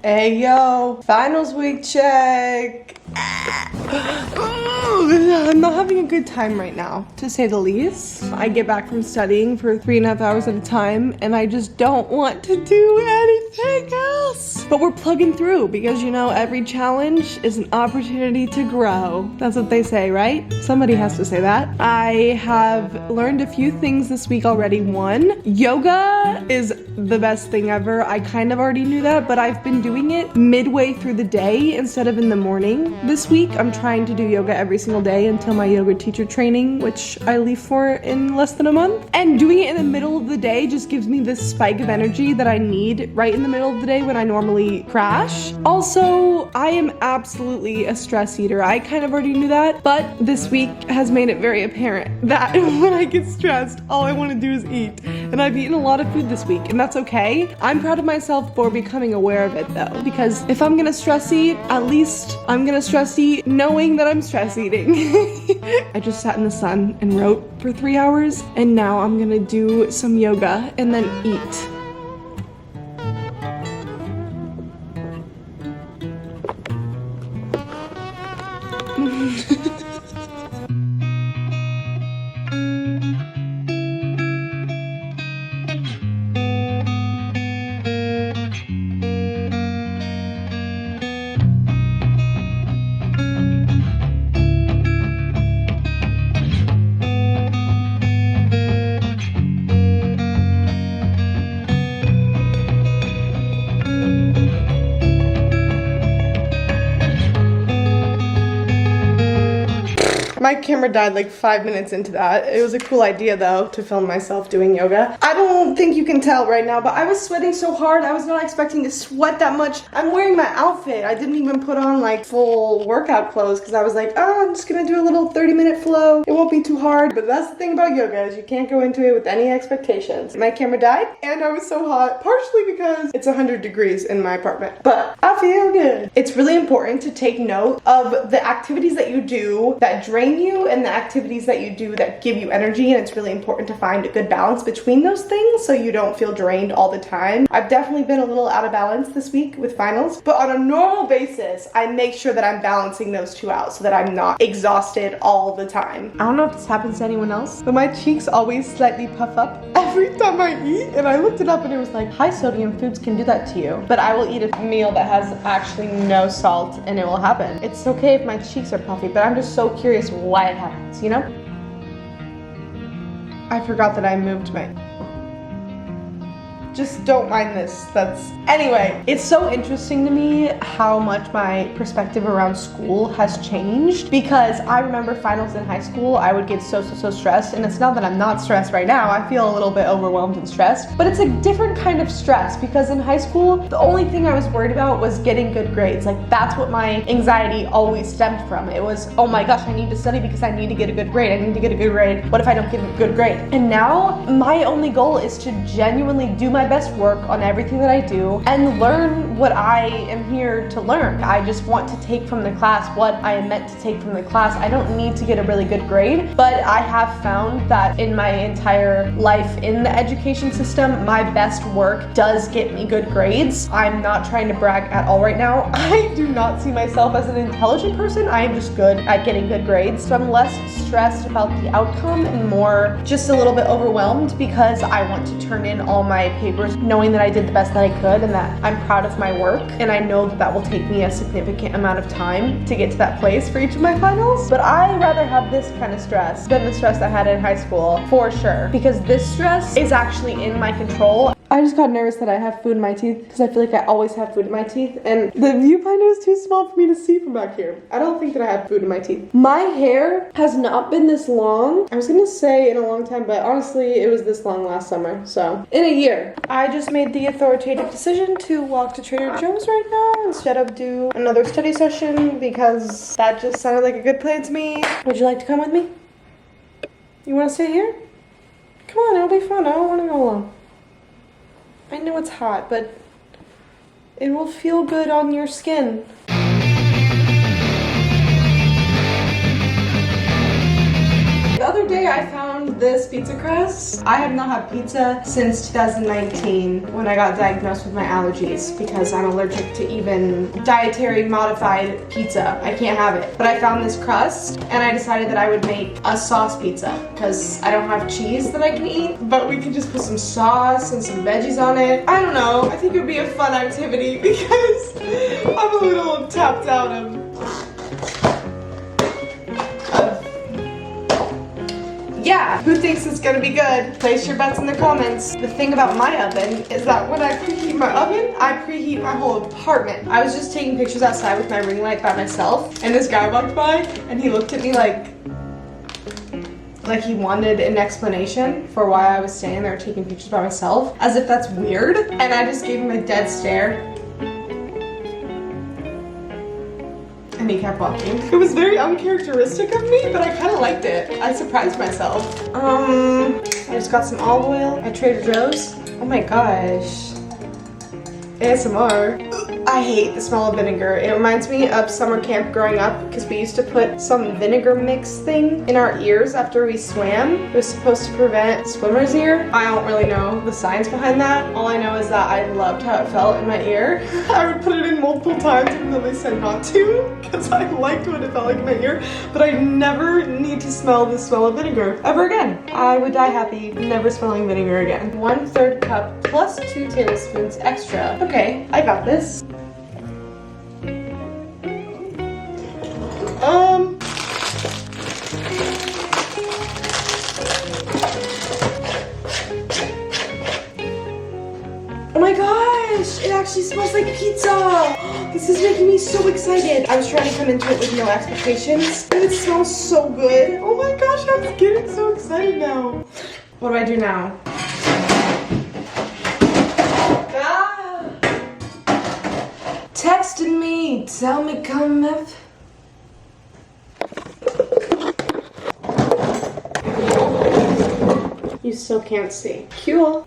Hey yo, finals week check. I'm not having a good time right now, to say the least. I get back from studying for 3.5 hours at a time, and I just don't want to do anything else. But we're plugging through because, you know, every challenge is an opportunity to grow. That's what they say, right? Somebody has to say that. I have learned a few things this week already. One, yoga is the best thing ever. I kind of already knew that, but I've been doing it midway through the day instead of in the morning. This week, I'm trying to do yoga every single day until my yoga teacher training, which I leave for in less than a month. And doing it in the middle of the day just gives me this spike of energy that I need right in the middle of the day when I normally crash. Also, I am absolutely a stress eater. I kind of already knew that, but this week has made it very apparent that when I get stressed, all I want to do is eat. And I've eaten a lot of food this week, and that's okay. I'm proud of myself for becoming aware of it though, because if I'm gonna stress eat, at least I'm gonna stress eat knowing that I'm stress eating. I just sat in the sun and wrote for 3 hours, and now I'm gonna do some yoga and then eat. My camera died like 5 minutes into that. It was a cool idea though, to film myself doing yoga. I don't think you can tell right now, but I was sweating so hard. I was not expecting to sweat that much. I'm wearing my outfit. I didn't even put on like full workout clothes because I was like, oh, I'm just gonna do a little 30-minute flow. It won't be too hard. But that's the thing about yoga, is you can't go into it with any expectations. My camera died and I was so hot, partially because it's 100 degrees in my apartment, but I feel good. It's really important to take note of the activities that you do that drain you and the activities that you do that give you energy, and it's really important to find a good balance between those things so you don't feel drained all the time. I've definitely been a little out of balance this week with finals, but on a normal basis I make sure that I'm balancing those two out so that I'm not exhausted all the time. I don't know if this happens to anyone else, but my cheeks always slightly puff up every time I eat, and I looked it up and it was like, high sodium foods can do that to you. But I will eat a meal that has actually no salt and it will happen. It's okay if my cheeks are puffy, but I'm just so curious why it happens, you know? I forgot that I moved my... Just don't mind this, Anyway, it's so interesting to me how much my perspective around school has changed, because I remember finals in high school, I would get so stressed, and it's not that I'm not stressed right now, I feel a little bit overwhelmed and stressed, but it's a different kind of stress, because in high school, the only thing I was worried about was getting good grades. Like, that's what my anxiety always stemmed from. It was, oh my gosh, I need to study because I need to get a good grade. I need to get a good grade. What if I don't get a good grade? And now, my only goal is to genuinely do my best work on everything that I do and learn what I am here to learn. I just want to take from the class what I am meant to take from the class. I don't need to get a really good grade, but I have found that in my entire life in the education system, my best work does get me good grades. I'm not trying to brag at all right now. I do not see myself as an intelligent person. I am just good at getting good grades. So I'm less stressed about the outcome and more just a little bit overwhelmed because I want to turn in all my papers knowing that I did the best that I could and that I'm proud of my work, and I know that that will take me a significant amount of time to get to that place for each of my finals. But I'd rather have this kind of stress than the stress I had in high school, for sure, because this stress is actually in my control. I just got nervous that I have food in my teeth because I feel like I always have food in my teeth, and the viewfinder is too small for me to see from back here. I don't think that I have food in my teeth. My hair has not been this long. I was gonna say in a long time, but honestly it was this long last summer, so in a year. I just made the authoritative decision to walk to Trader Joe's right now instead of do another study session because that just sounded like a good plan to me. Would you like to come with me? You wanna sit here? Come on, it'll be fun. I don't wanna go alone. I know it's hot, but it will feel good on your skin. The other day I found this pizza crust. I have not had pizza since 2019 when I got diagnosed with my allergies because I'm allergic to even dietary modified pizza. I can't have it. But I found this crust and I decided that I would make a sauce pizza because I don't have cheese that I can eat, but we can just put some sauce and some veggies on it. I don't know. I think it would be a fun activity because I'm a little tapped out of yeah, who thinks it's gonna be good? Place your bets in the comments. The thing about my oven is that when I preheat my oven, I preheat my whole apartment. I was just taking pictures outside with my ring light by myself, and this guy walked by, and he looked at me like he wanted an explanation for why I was standing there taking pictures by myself, as if that's weird, and I just gave him a dead stare. And he kept walking. It was very uncharacteristic of me, but I kind of liked it. I surprised myself. I just got some olive oil at Trader Joe's. Oh my gosh. ASMR. I hate the smell of vinegar. It reminds me of summer camp growing up because we used to put some vinegar mix thing in our ears after we swam. It was supposed to prevent swimmer's ear. I don't really know the science behind that. All I know is that I loved how it felt in my ear. I would put it in multiple times even though they said not to because I liked what it felt like in my ear, but I never need to smell the smell of vinegar ever again. I would die happy never smelling vinegar again. 1/3 cup plus 2 tablespoons extra. Okay, I got this. Oh my gosh, it actually smells like pizza. This is making me so excited. I was trying to come into it with no expectations, and it smells so good. Oh my gosh, I'm getting so excited now. What do I do now? Texting me, tell me come up. You still can't see. Cool.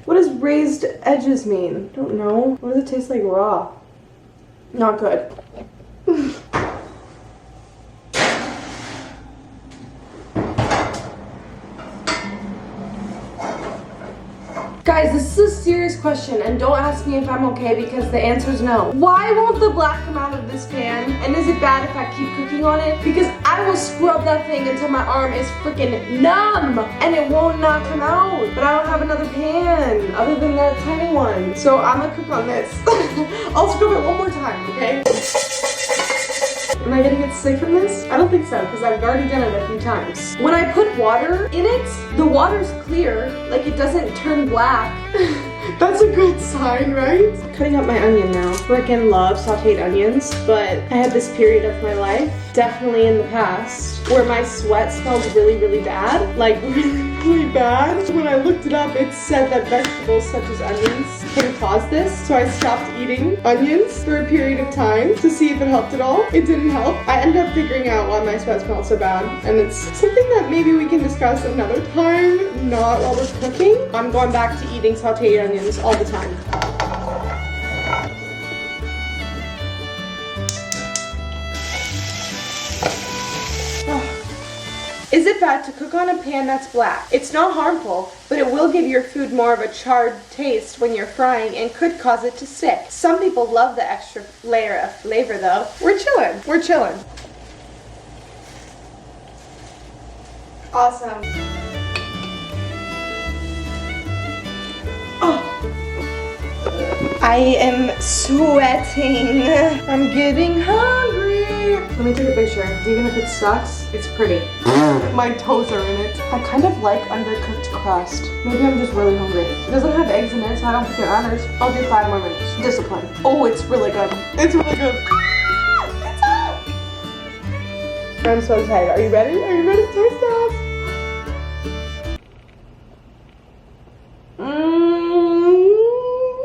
What does raised edges mean? Don't know. What does it taste like raw? Not good. Guys, this is a serious question, and don't ask me if I'm okay because the answer is no. Why won't the black come out of this pan? And is it bad if I keep cooking on it? Because I will scrub that thing until my arm is freaking numb and it won't not come out. But I don't have another pan other than that tiny one. So I'm gonna cook on this. I'll scrub it one more time, okay? Am I gonna get sick from this? I don't think so, because I've already done it a few times. When I put water in it, the water's clear, like it doesn't turn black. That's a good sign, right? Cutting up my onion now. Freaking love sauteed onions, but I had this period of my life, definitely in the past, where my sweat smelled really, really bad. Like, really bad. When I looked it up, it said that vegetables such as onions can cause this, so I stopped eating onions for a period of time to see if it helped at all. It didn't help. I ended up figuring out why my sweat smelled so bad, and it's something that maybe we can discuss another time, not while we're cooking. I'm going back to eating sauteed onions all the time. Is it bad to cook on a pan that's black? It's not harmful, but it will give your food more of a charred taste when you're frying and could cause it to stick. Some people love the extra layer of flavor though. We're chilling. We're chilling. Awesome. Oh. I am sweating. I'm getting hungry. Let me take a picture. Even if it sucks, it's pretty. My toes are in it. I kind of like undercooked crust. Maybe I'm just really hungry. It doesn't have eggs in it, so I don't think it matters. I'll do 5 more minutes. Discipline. Oh, it's really good. It's really good. I'm so excited. Are you ready? Are you ready to taste this?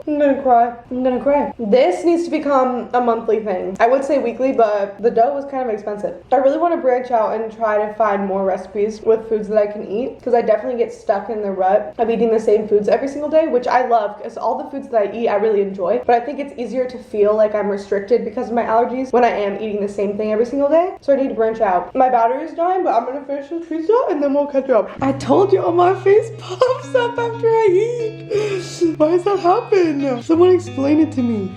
I'm gonna cry. cry. I'm gonna cry. This needs to become a monthly thing. I would say weekly, but the dough is kind of expensive. I really want to branch out and try to find more recipes with foods that I can eat, because I definitely get stuck in the rut of eating the same foods every single day, which I love, because all the foods that I eat I really enjoy, but I think it's easier to feel like I'm restricted because of my allergies when I am eating the same thing every single day. So I need to branch out. My battery is dying, but I'm gonna finish this pizza and then we'll catch up. I told you, my face pops up after I eat. Why does that happen? Someone explain it to me.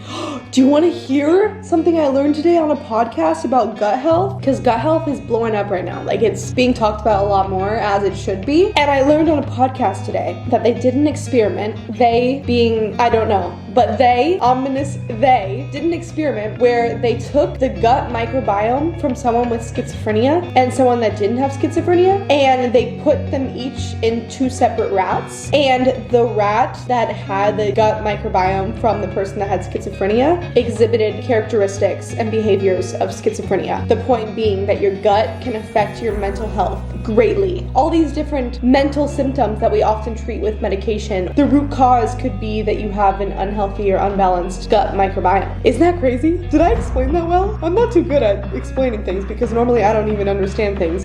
Do you want to hear something I learned today on a podcast about gut health? Because gut health is blowing up right now. Like, it's being talked about a lot more, as it should be. And I learned on a podcast today that they did an experiment, they being, I don't know, but they, ominous they, did an experiment where they took the gut microbiome from someone with schizophrenia and someone that didn't have schizophrenia, and they put them each in 2 separate rats. And the rat that had the gut microbiome from the person that had schizophrenia exhibited characteristics and behaviors of schizophrenia. The point being that your gut can affect your mental health greatly. All these different mental symptoms that we often treat with medication, the root cause could be that you have an unhealthy or unbalanced gut microbiome. Isn't that crazy? Did I explain that well? I'm not too good at explaining things because normally I don't even understand things.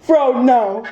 Bro, no.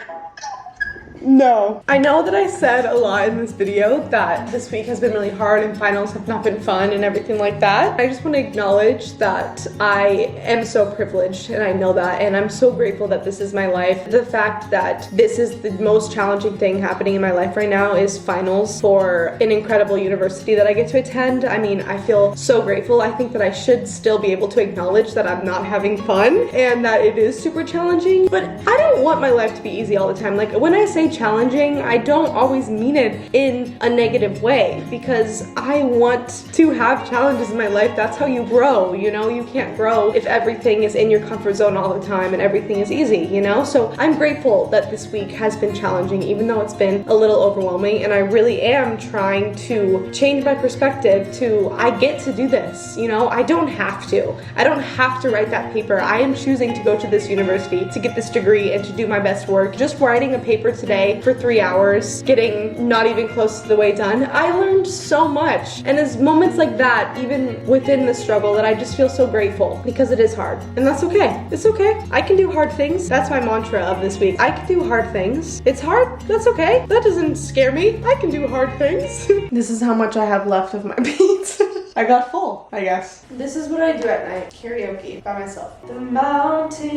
No. I know that I said a lot in this video that this week has been really hard and finals have not been fun and everything like that. I just want to acknowledge that I am so privileged, and I know that, and I'm so grateful that this is my life. The fact that this is the most challenging thing happening in my life right now is finals for an incredible university that I get to attend. I mean, I feel so grateful. I think that I should still be able to acknowledge that I'm not having fun and that it is super challenging, but I don't want my life to be easy all the time. Like, when I say challenging, I don't always mean it in a negative way, because I want to have challenges in my life. That's how you grow, you know? You can't grow if everything is in your comfort zone all the time and everything is easy, you know? So I'm grateful that this week has been challenging, even though it's been a little overwhelming, and I really am trying to change my perspective to, I get to do this, you know? I don't have to. I don't have to write that paper. I am choosing to go to this university to get this degree and to do my best work. Just writing a paper today for 3 hours, getting not even close to the way done, I learned so much. And it's moments like that, even within the struggle, that I just feel so grateful, because it is hard. And that's okay. It's okay. I can do hard things. That's my mantra of this week. I can do hard things. It's hard. That's okay. That doesn't scare me. I can do hard things. This is how much I have left of my pizza. I got full, I guess. This is what I do at night. Karaoke by myself. The mountain